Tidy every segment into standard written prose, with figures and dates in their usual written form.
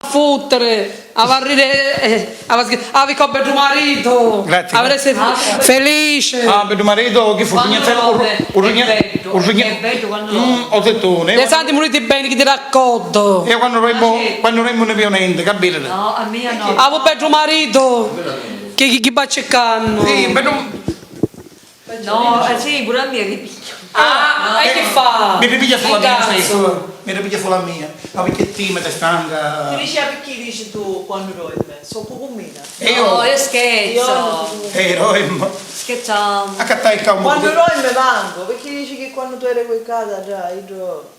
fottere, a varrire, a vicobbe tuo marito. Grazie. Avresti felice. Ah, per tuo marito che fu È bello quando ho detto, Le santi moriti bene che ti racconto. io quando remmo ne più niente, capite? no, a mia no. A voi per tuo marito, che bacceccanno. Sì, per No, sì, pure a mia che picchio. Ah, e che fa? mi ripiglia sulla Che mia, cazzo? mi ripiglia sulla mia, ma perché timida, stanca. Ti dice perché dici tu quando dorme? Sono cucumina. E No, io io scherzo. ero Scherziamo. a cattare il campo. Quando dorme manco, perché dici che quando tu eri in casa già, io...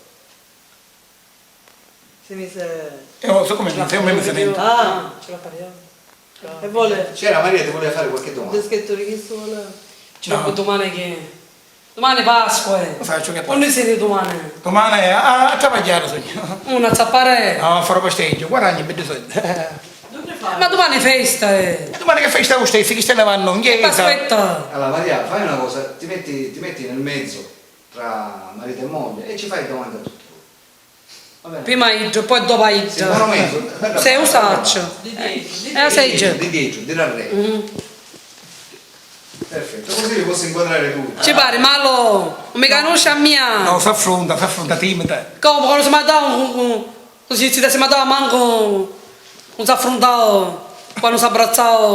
Se mi sei... Io so come mi sento. Ah, Ce la parliamo. e vuole... C'era Maria, ti voleva fare qualche domanda? Ti scritto di chi vuole... Cioè, domani che... Domani è Pasqua. Lo faccio che Quando siete domani? domani a travagliare sogno. Una zappare. No, farò pasteggio, guadagni per soldi. Dove fai? Ma domani è festa, Domani che festa con stessi, che stiano vanno in chiesa. Aspetta. Allora Maria, fai una cosa, ti metti nel mezzo tra marito e moglie e ci fai domande a tutti. Va bene? Prima Iggio, poi dopo Sì, buono Iggio. mezzo. Sei un saccio. Sei Iggio. Di 10, di re. Perfetto, così vi posso inquadrare tutti. Ci pare, ma non mi conosce a mia. No, si affronta timida. Come quando si matava, così si matava manco, non si affrontava, quando si abbracciava,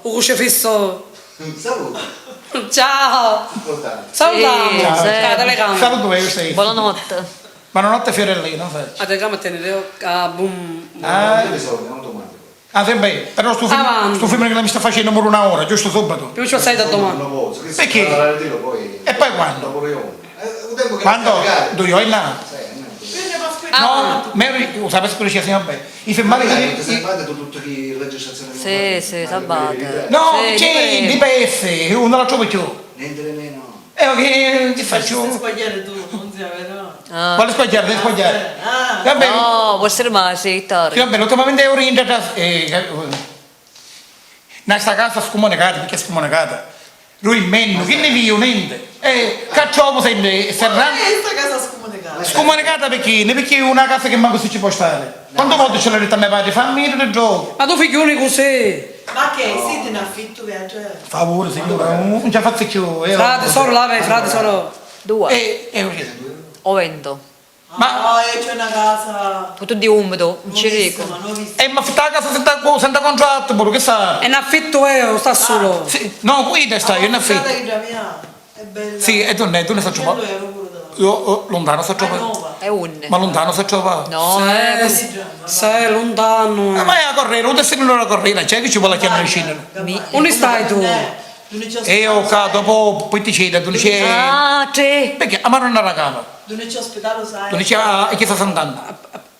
un crocifisso. Saluto, Ciao. importante. Salutiamo. Sì, sì. La telecamera. Saluto io stai. Buonanotte. Buonanotte Fiorellino, faccio. La telecamera tenere a boom. Non devi soldi, è automatico. Ah, sempre, però sto Avanti. film che mi sta facendo per una ora, giusto subito. Più ci sei da domani. Non posso, che Perché? si fa la dirlo poi. E poi quando? Dopo le ore. Un tempo che Quando? non sta Dove io è là? Quindi mi aspettare. No, Mary, sapete quello che siamo bene. I filmati Magari che... ti sei fatto tutto chi registrazione. Sì, sì, sabate. No, Sì, c'è di PS, uno la trovo più. Niente nemmeno. E che Se faccio? sbagliare tu, non si vero? Ah. Vuole sbagliare, devi sbagliare. Ah, Va bene. No, può essere mai, sì, Sì, Tori. va bene, ultimamente ero in questa casa scomunicata, perché è scomunicata. Lui meno, che ne vivo niente. E cacciavo sempre, serrano. questa casa scomunicata. Scomunicata perché? Ne perché è una casa che manco si ci può stare. Quante volte ce l'ho detto a mio padre, fammi il gioco. Ma tu figlione così. Ma che? Siete in affitto viaggiare? Favore signora, non ci ha fatto più. Frate solo là, frate solo. Due. O vento. Ma- No, c'è una casa... Tutto di umido, non ci dico. nuovissima, nuovissima. ma fitta la casa senza contratto, pure che sa? È in affitto sta solo. Sì, no, qui sta, io in affitto. Guardate che già mia è bella. Sì, e tu ne sto 100 trovando. euro pure da... Io lontano sto È trovando. nuova. È un. Ma lontano sto trovando. No, Sei lontano. Ma vai a correre, non ti non a correre, c'è che ci vuole chiamare vicino. Dove stai tu? E io dopo poi ti chiedo, tu dici, Ah, te. perché? Ma non era cama. Non c'è ospedale, sai? Tu dici, e che sta sentando?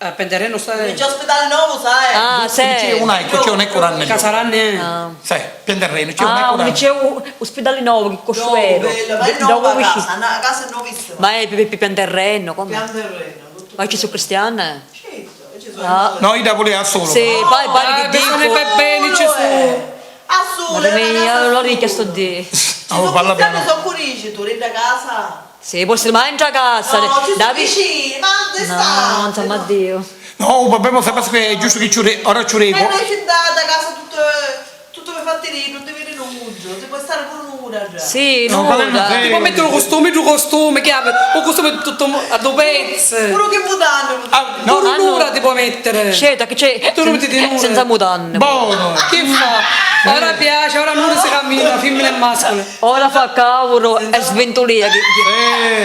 A Pendereno Non stai. c'è ospedale nuovo, sai? Ah, Tu dici, sei. un ecco, c'è un ecco ranne. Casaranne. Ah, Sai, pianterreno, c'è un ah, ecco un ranne. liceo ospedale nuovo, che costo No, vero. bella, ma è nuova Dove casa, la casa è nuovissima. Ma è per pian terreno, come? Pian terreno, tutto. Ma ci sono cristiane? Certo, ci sono Ah. No, io da voleva solo. Sì, pare che sono dico. per bene Gesù. Assurdo, Madre mia, allora che sto di. Oh, parla piano. sono curigi, tu rientri a casa. Sì, può essere mai in casa. No, ci sono Davi- vicini, ma dove No, sta? non sa mai Dio. No, vabbè, ma sapete che è giusto che ora ci E rego. noi ci date a casa tutto per fatti lì, non devi rinuncio, ti puoi stare pure un'ora già. Sì, No, no, qual è il Ti puoi mettere un costume, che ha un costume tutto a due pezzi. Pure che mutande. No, Pure hanno- un'ora ti puoi mettere. Certo, che c'è Tu non metti di nulla. senza mutanne. buono. Che fa? Ora piace, ora non si cammina, femmine e mascoli. Ora fa cavolo e sventolia.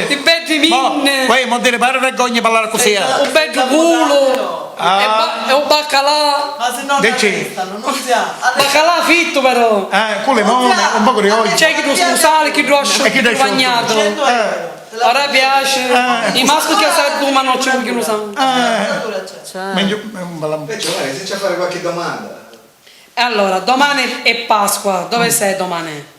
Ti betti Ma, minne, poi, mo delle pare vergogna parlare così. un bel culo, Ah. e un baccalà. Ma se no Che non c'è? restano, non si ha. Baccalà fitto però. Con le mani, un po' curioso. C'è chi lo scusale, chi lo E chi lo asciutto, bagnato. 100 euro. Ora piace. I maschi che sai tu, ma non c'è chi lo sa. Meglio, un bel Invece, guarda, se c'è a fare qualche domanda. E allora, domani è Pasqua, dove sei domani?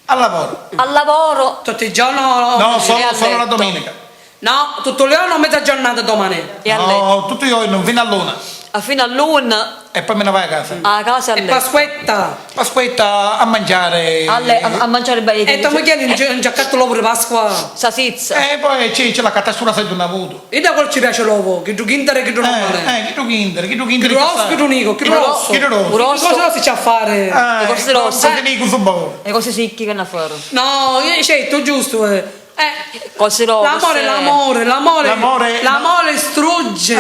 al lavoro. Al lavoro. Tutti i giorni? No, e solo a la letto. domenica. No, tutto il giorno o mezza giornata domani? E a letto. No, tutto io non fino all'una. fino all'una e poi me ne vai a casa. a casa a E letto. Pasquetta. Aspetta a mangiare. A mangiare bene. E tu mi chiedi un giacchetto l'uovo di Pasqua. Sasizza. E poi c'è la cattura se non ha avuto. E da qual ci piace l'uovo? Che tu Kinder e che tu normale? Chi tu Kinder, chi tu Che Kinder. tu rosso, che tu nico, che tu rosso. Chi tu rosso. Rosso. Cosa si c'è a fare? Le cose rosse. Cose di cosa buono. Le cose secche che ne fanno. No, io scelto giusto. Cose rosse. L'amore strugge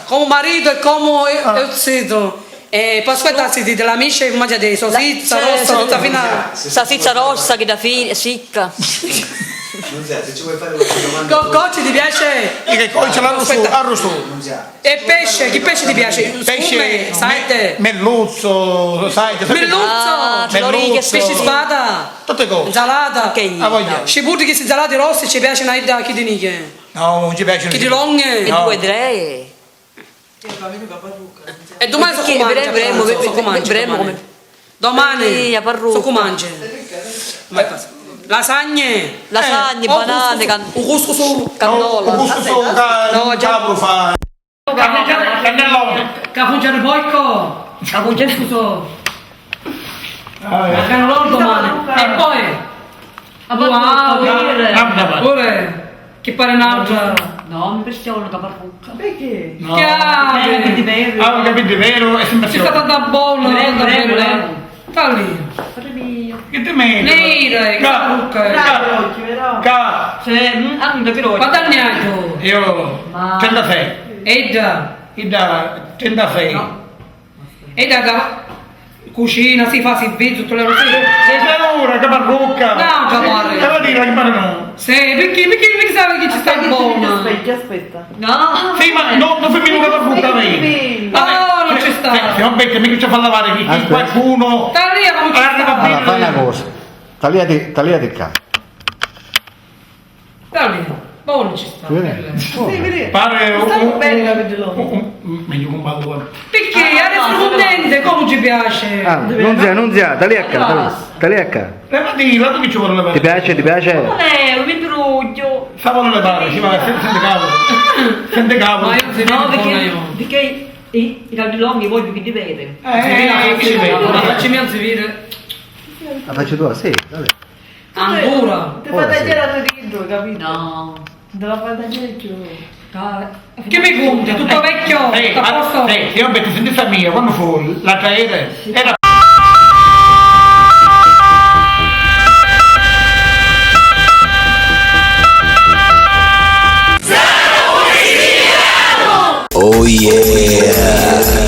come marito e come zito. E poi aspetta, si dite la miscia che mangia dei sosizza rossa tutta finale. Sasizza rossa che da fine, secca. Non si ha, se ci vuoi fare qualche domanda. Cocci ti piace? E che poi ce l'hanno su, arrosto. Non si ha. E pesce, che pesce ti piace? Pesce, Saite. Merluzzo, sai. Merluzzo. Florighe, Pesce spada. Tutte cose. Insalata. Ok. A voglia. Scibuti che si insalati rossi ci piace una idea chi di niche. No, non ci piacciono. Chi di longhe. E No. 2, 3. E domani so come mangia. Vedremo Domani la parrucca. so come mangia. Lasagne. Lasagne, banane, Un couscous. cannola. No, già lo fa. Cannellone. Capucciare poico. Capucciare scuso. Cannellone domani. E poi. Wow. Pure. Che pare un'altra. No, mi piaceva una caparrucca. Perché? Chiave. Ah, ho capito, vero? È sempre C'è stata da buona. Sta lì. Che te metti? Nera, quanti anni hai tu? Io 36. Edda. Da 36. No. Edda che cucina, si fa, si vede tutte le cose. Sei ora che parrucca. No, capare. Devo dire che pare no. Sì, perché sai che ci sta buona? Aspetta. No. Sì, ma non fammi una parrucca lei. No, non ci sta. Se non becca, mica ci fa lavare chi qualcuno. Sta lì, come ci Arriva sta? bene. Allora, fai una cosa, tagliati qua. Sta lì, buono ci sta. Pare Stanno bene i capelli. meglio un ballo. Perché? Adesso contente, come ci piace? Ah, non si ha, tagliati qua. Ma dillo, tu che ci vuole lavare? Ti piace? Non è, mi bruglio. Stavano le palle, ci va, sente cavolo. Sente cavolo. Ma io non si No, vede perché i capelli lunghi voglio che ti vede. Che ci vede? Facciamo non si vede. La faccio tu, sì, dai. Ancora. Ti fa tagliare a ridro, capito? No. Te la fai tagliare più. Che mi conti? Tutto vecchio? Tutto a posto? Io metto sentita mia, quando fu la traere, era Oh yeah!